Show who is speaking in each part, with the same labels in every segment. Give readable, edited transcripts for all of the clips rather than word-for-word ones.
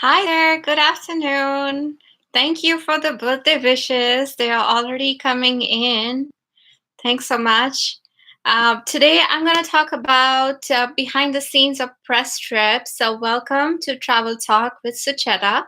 Speaker 1: Hi there, good afternoon. Thank you for the birthday wishes. They are already coming in. Thanks so much. Today I'm going to talk about behind the scenes of press trips. So, welcome to Travel Talk with Sucheta.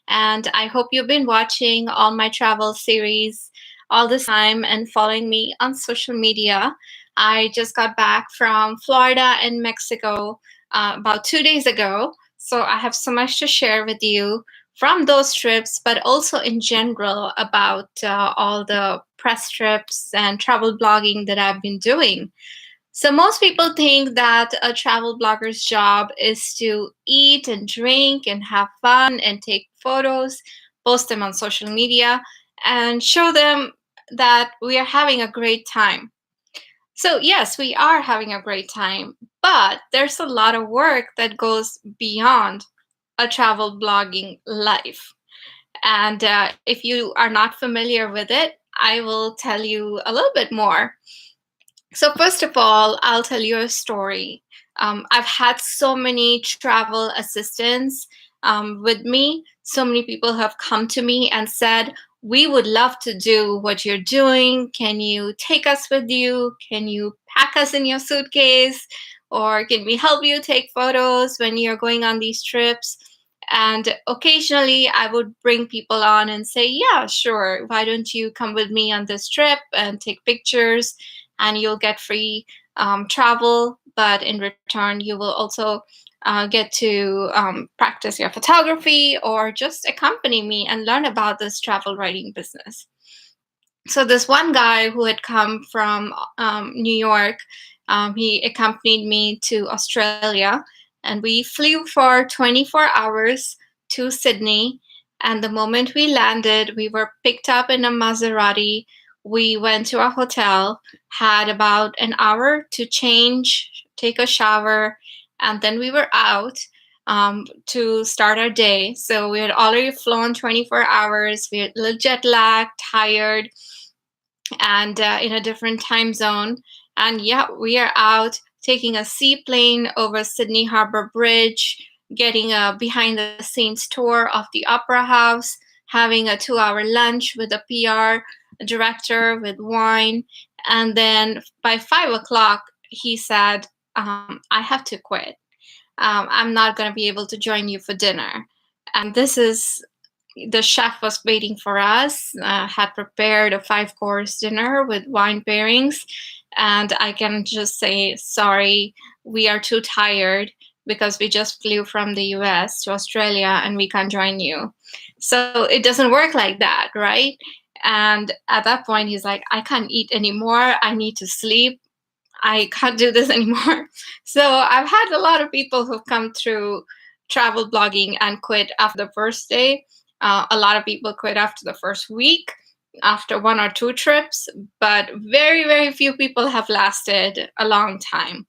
Speaker 1: And I hope you've been watching all my travel series all this time and following me on social media. I just got back from Florida and Mexico about 2 days ago. So, I have so much to share with you from those trips, but also in general about all the press trips and travel blogging that I've been doing. So, most people think that a travel blogger's job is to eat and drink and have fun and take photos, post them on social media, and show them that we are having a great time. So, yes, we are having a great time, but there's a lot of work that goes beyond a travel blogging life. And if you are not familiar with it, I will tell you a little bit more. So, first of all, I'll tell you a story. I've had so many travel assistants with me. So many people have come to me and said, "We would love to do what you're doing. Can you take us with you? Can you pack us in your suitcase? Or can we help you take photos when you're going on these trips?" And occasionally I would bring people on and say, "Yeah, sure. Why don't you come with me on this trip and take pictures? And you'll get free travel, but in return, you will also get to practice your photography or just accompany me and learn about this travel writing business." So, this one guy who had come from New York, he accompanied me to Australia, and we flew for 24 hours to Sydney. And the moment we landed, we were picked up in a Maserati. We went to a hotel, had about an hour to change, take a shower, and then we were out to start our day. So we had already flown 24 hours. We had a little jet lag, tired, and in a different time zone. And yeah, we are out taking a seaplane over Sydney Harbour Bridge, getting a behind the scenes tour of the Opera House, having a 2 hour lunch with a PR director with wine. And then by 5 o'clock, he said, "I have to quit. I'm not going to be able to join you for dinner." And this is the chef was waiting for us, had prepared a 5 course dinner with wine pairings. And I can just say, "Sorry, we are too tired because we just flew from the US to Australia and we can't join you." So it doesn't work like that, right? And at that point, he's like, "I can't eat anymore. I need to sleep. I can't do this anymore." So I've had a lot of people who've come through travel blogging and quit after the first day. A lot of people quit after the first week, after one or two trips, but very, very few people have lasted a long time.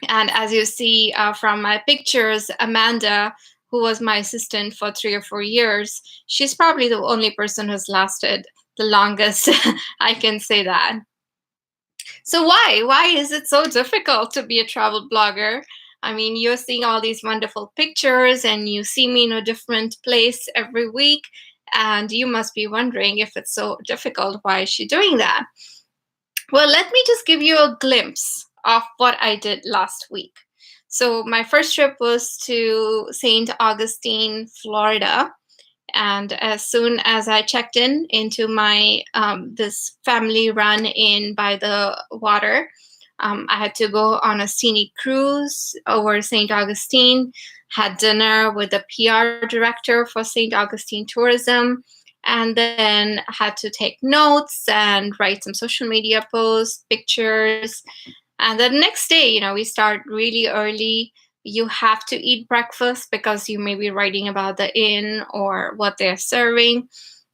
Speaker 1: And as you see from my pictures, Amanda, who was my assistant for 3 or 4 years, she's probably the only person who's lasted the longest. I can say that. So why? Why is it so difficult to be a travel blogger? I mean, you're seeing all these wonderful pictures and you see me in a different place every week, and you must be wondering if it's so difficult. Why is she doing that? Well, let me just give you a glimpse of what I did last week. So my first trip was to St. Augustine, Florida. And as soon as I checked in into my this family run in by the water, I had to go on a scenic cruise over St. Augustine, had dinner with the PR director for St. Augustine Tourism, and then had to take notes and write some social media posts, pictures. And the next day, we start really early. You have to eat breakfast because you may be writing about the inn or what they're serving.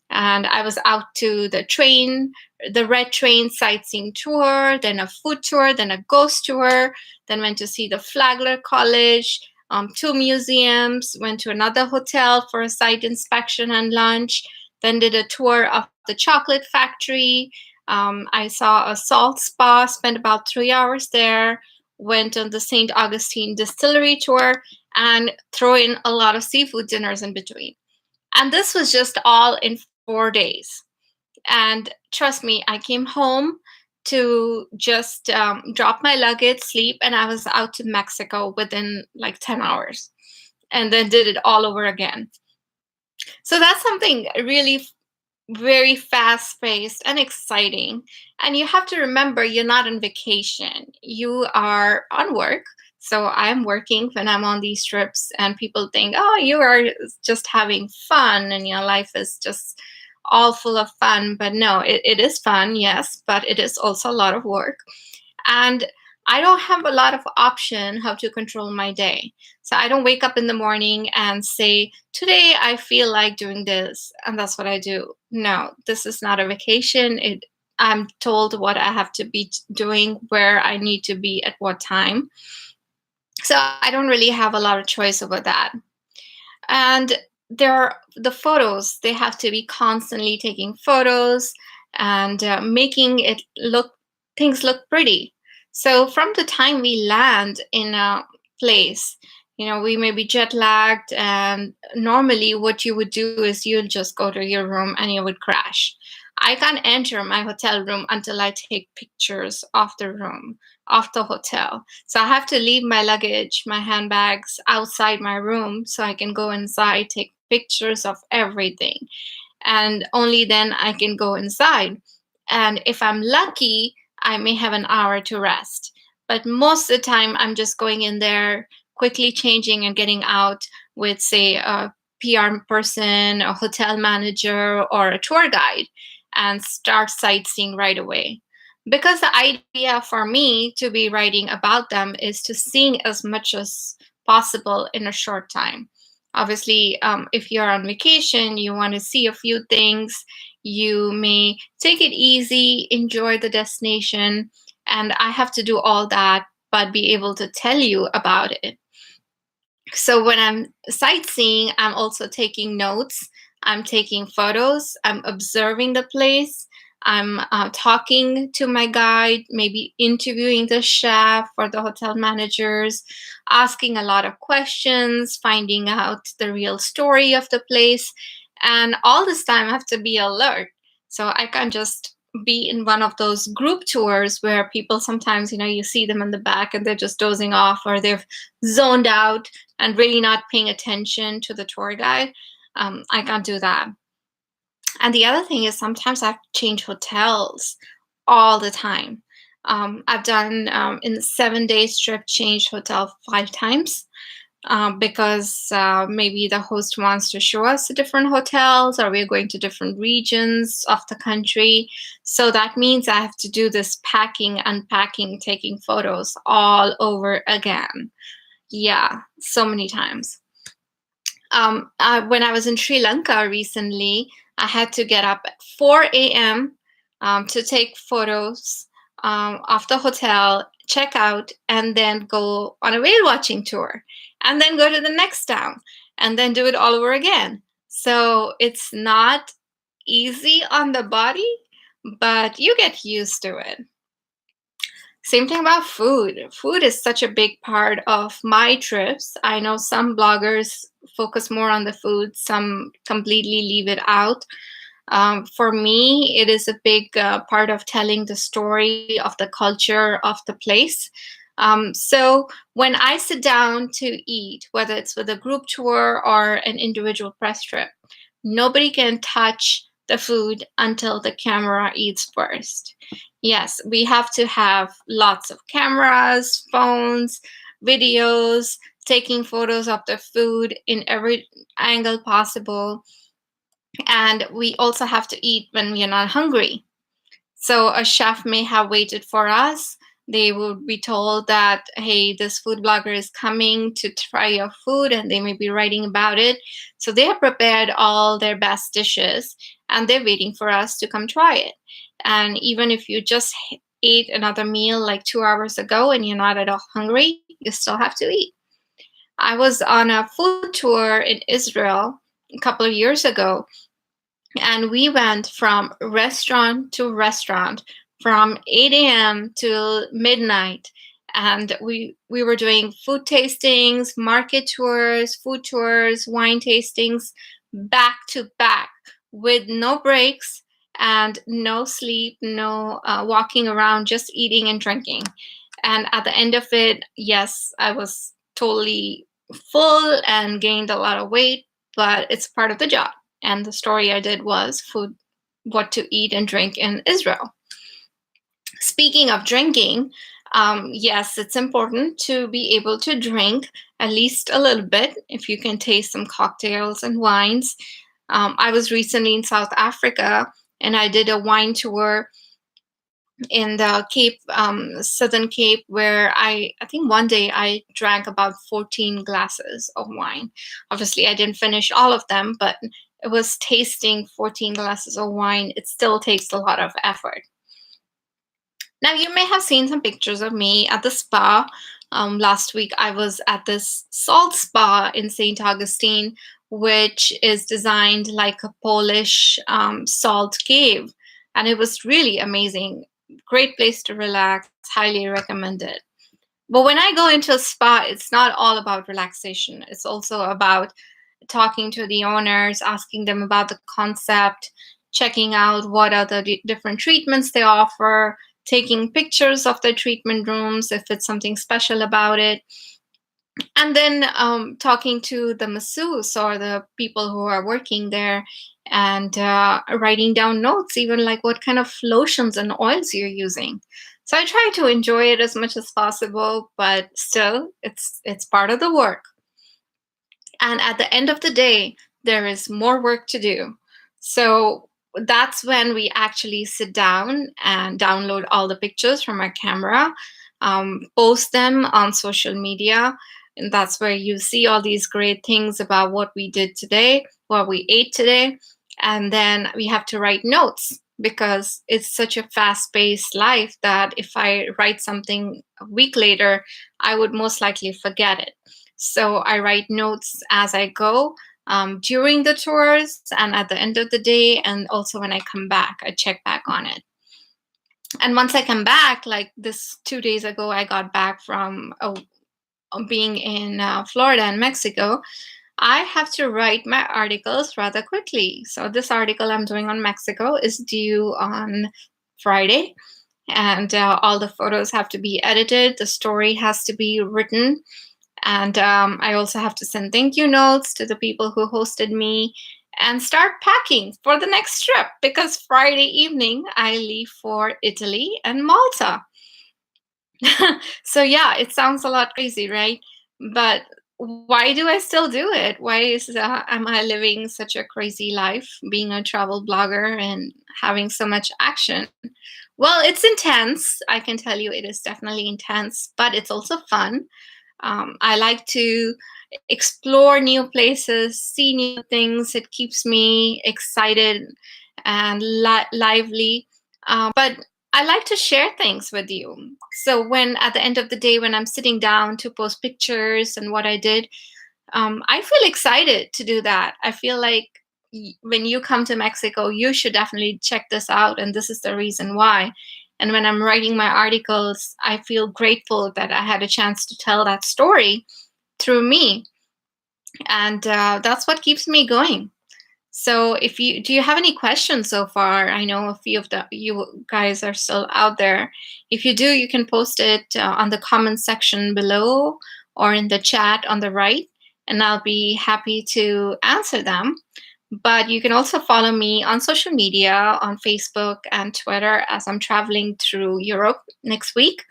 Speaker 1: And I was out to the train, the Red Train sightseeing tour, then a food tour, then a ghost tour, then went to see the Flagler College, two museums, went to another hotel for a site inspection and lunch, then did a tour of the chocolate factory. I saw a salt spa, spent about 3 hours there, went on the St. Augustine distillery tour, and throw in a lot of seafood dinners in between. And this was just all in 4 days. And trust me, I came home to just drop my luggage, sleep, and I was out to Mexico within like 10 hours and then did it all over again. So that's something really very fast paced and exciting. And you have to remember you're not on vacation, you are on work. So I'm working when I'm on these trips, and people think, oh, you are just having fun and your life is just all full of fun. But no, it is fun, yes, but it is also a lot of work. And I don't have a lot of option how to control my day. So I don't wake up in the morning and say, today I feel like doing this, and that's what I do. No, this is not a vacation. I'm told what I have to be doing, where I need to be at what time. So I don't really have a lot of choice over that. And there are the photos. They have to be constantly taking photos and making it things look pretty. So from the time we land in a place, we may be jet lagged, and normally what you would do is you'll just go to your room and you would crash. I can't enter my hotel room until I take pictures of the room, of the hotel. So I have to leave my luggage, my handbags outside my room so I can go inside, take pictures of everything. And only then I can go inside. And if I'm lucky, I may have an hour to rest. But most of the time, I'm just going in there, quickly changing and getting out with, say, a PR person, a hotel manager, or a tour guide, and start sightseeing right away. Because the idea for me to be writing about them is to seeing as much as possible in a short time. Obviously, if you're on vacation, you want to see a few things. You may take it easy, enjoy the destination, and I have to do all that, but be able to tell you about it. So when I'm sightseeing, I'm also taking notes. I'm taking photos. I'm observing the place. I'm talking to my guide, maybe interviewing the chef or the hotel managers, asking a lot of questions, finding out the real story of the place. And all this time, I have to be alert. So I can't just be in one of those group tours where people sometimes, you see them in the back and they're just dozing off, or they've zoned out and really not paying attention to the tour guide. I can't do that. And the other thing is sometimes I have to change hotels all the time. I've done in the 7 days trip, changed hotel 5 times. Because maybe the host wants to show us the different hotels, or we're going to different regions of the country. So that means I have to do this packing, unpacking, taking photos all over again. Yeah, so many times. When I was in Sri Lanka recently, I had to get up at 4 a.m. To take photos of the hotel, check out, and then go on a whale watching tour, and then go to the next town, and then do it all over again. So it's not easy on the body, but you get used to it. Same thing about food. Food is such a big part of my trips. I know some bloggers focus more on the food, some completely leave it out. For me, it is a big part of telling the story of the culture of the place. So when I sit down to eat, whether it's with a group tour or an individual press trip, nobody can touch the food until the camera eats first. Yes, we have to have lots of cameras, phones, videos, taking photos of the food in every angle possible. And we also have to eat when we are not hungry. So a chef may have waited for us. They would be told that, hey, this food blogger is coming to try your food, and they may be writing about it. So they have prepared all their best dishes, and they're waiting for us to come try it. And even if you just ate another meal like 2 hours ago and you're not at all hungry, you still have to eat. I was on a food tour in Israel a couple of years ago, and we went from restaurant to restaurant from 8 a.m. till midnight. and we were doing food tastings, market tours, food tours, wine tastings, back to back, with no breaks and no sleep, no walking around, just eating and drinking. And at the end of it, yes, I was totally full and gained a lot of weight, but it's part of the job. And the story I did was food, what to eat and drink in Israel. Speaking of drinking, yes, it's important to be able to drink at least a little bit if you can taste some cocktails and wines. I was recently in South Africa and I did a wine tour in the Cape, Southern Cape, where I think one day I drank about 14 glasses of wine. Obviously, I didn't finish all of them, but it was tasting 14 glasses of wine. It still takes a lot of effort. Now, you may have seen some pictures of me at the spa. Last week, I was at this salt spa in St. Augustine, which is designed like a Polish salt cave. And it was really amazing. Great place to relax. Highly recommended. But when I go into a spa, it's not all about relaxation. It's also about talking to the owners, asking them about the concept, checking out what are the different treatments they offer, taking pictures of the treatment rooms if it's something special about it, and then talking to the masseuse or the people who are working there, and writing down notes, even like what kind of lotions and oils you're using. So I try to enjoy it as much as possible, but still, it's part of the work. And at the end of the day, there is more work to do. So that's when we actually sit down and download all the pictures from our camera, post them on social media. And that's where you see all these great things about what we did today, what we ate today. And then we have to write notes because it's such a fast-paced life that if I write something a week later, I would most likely forget it. So I write notes as I go, during the tours and at the end of the day, and also when I come back, I check back on it. And once I come back, like this 2 days ago, I got back from being in Florida and Mexico. I have to write my articles rather quickly. So this article I'm doing on Mexico is due on Friday, and all the photos have to be edited. The story has to be written. And I also have to send thank you notes to the people who hosted me and start packing for the next trip, because Friday evening I leave for Italy and Malta. So yeah, it sounds a lot crazy, right? But why do I still do it? Why am I living such a crazy life, being a travel blogger and having so much action? Well, it's intense. I can tell you it is definitely intense, but it's also fun. I like to explore new places, see new things. It keeps me excited and lively. But I like to share things with you. So when at the end of the day, when I'm sitting down to post pictures and what I did, I feel excited to do that. I feel like when you come to Mexico, you should definitely check this out. And this is the reason why. And when I'm writing my articles, I feel grateful that I had a chance to tell that story through me. And that's what keeps me going. So do you have any questions so far? I know a few of you guys are still out there. If you do, you can post it on the comment section below or in the chat on the right, and I'll be happy to answer them. But you can also follow me on social media, on Facebook and Twitter, as I'm traveling through Europe next week.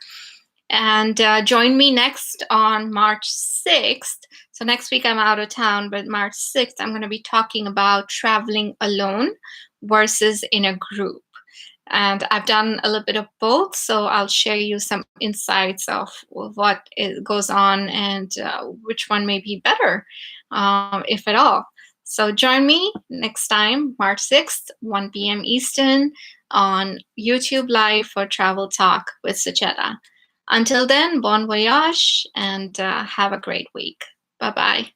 Speaker 1: And join me next on March 6th. So next week I'm out of town, but March 6th, I'm going to be talking about traveling alone versus in a group. And I've done a little bit of both, so I'll share you some insights of what goes on and which one may be better, if at all. So join me next time, March 6th, 1 p.m. Eastern, on YouTube Live for Travel Talk with Sucheta. Until then, bon voyage and have a great week. Bye-bye.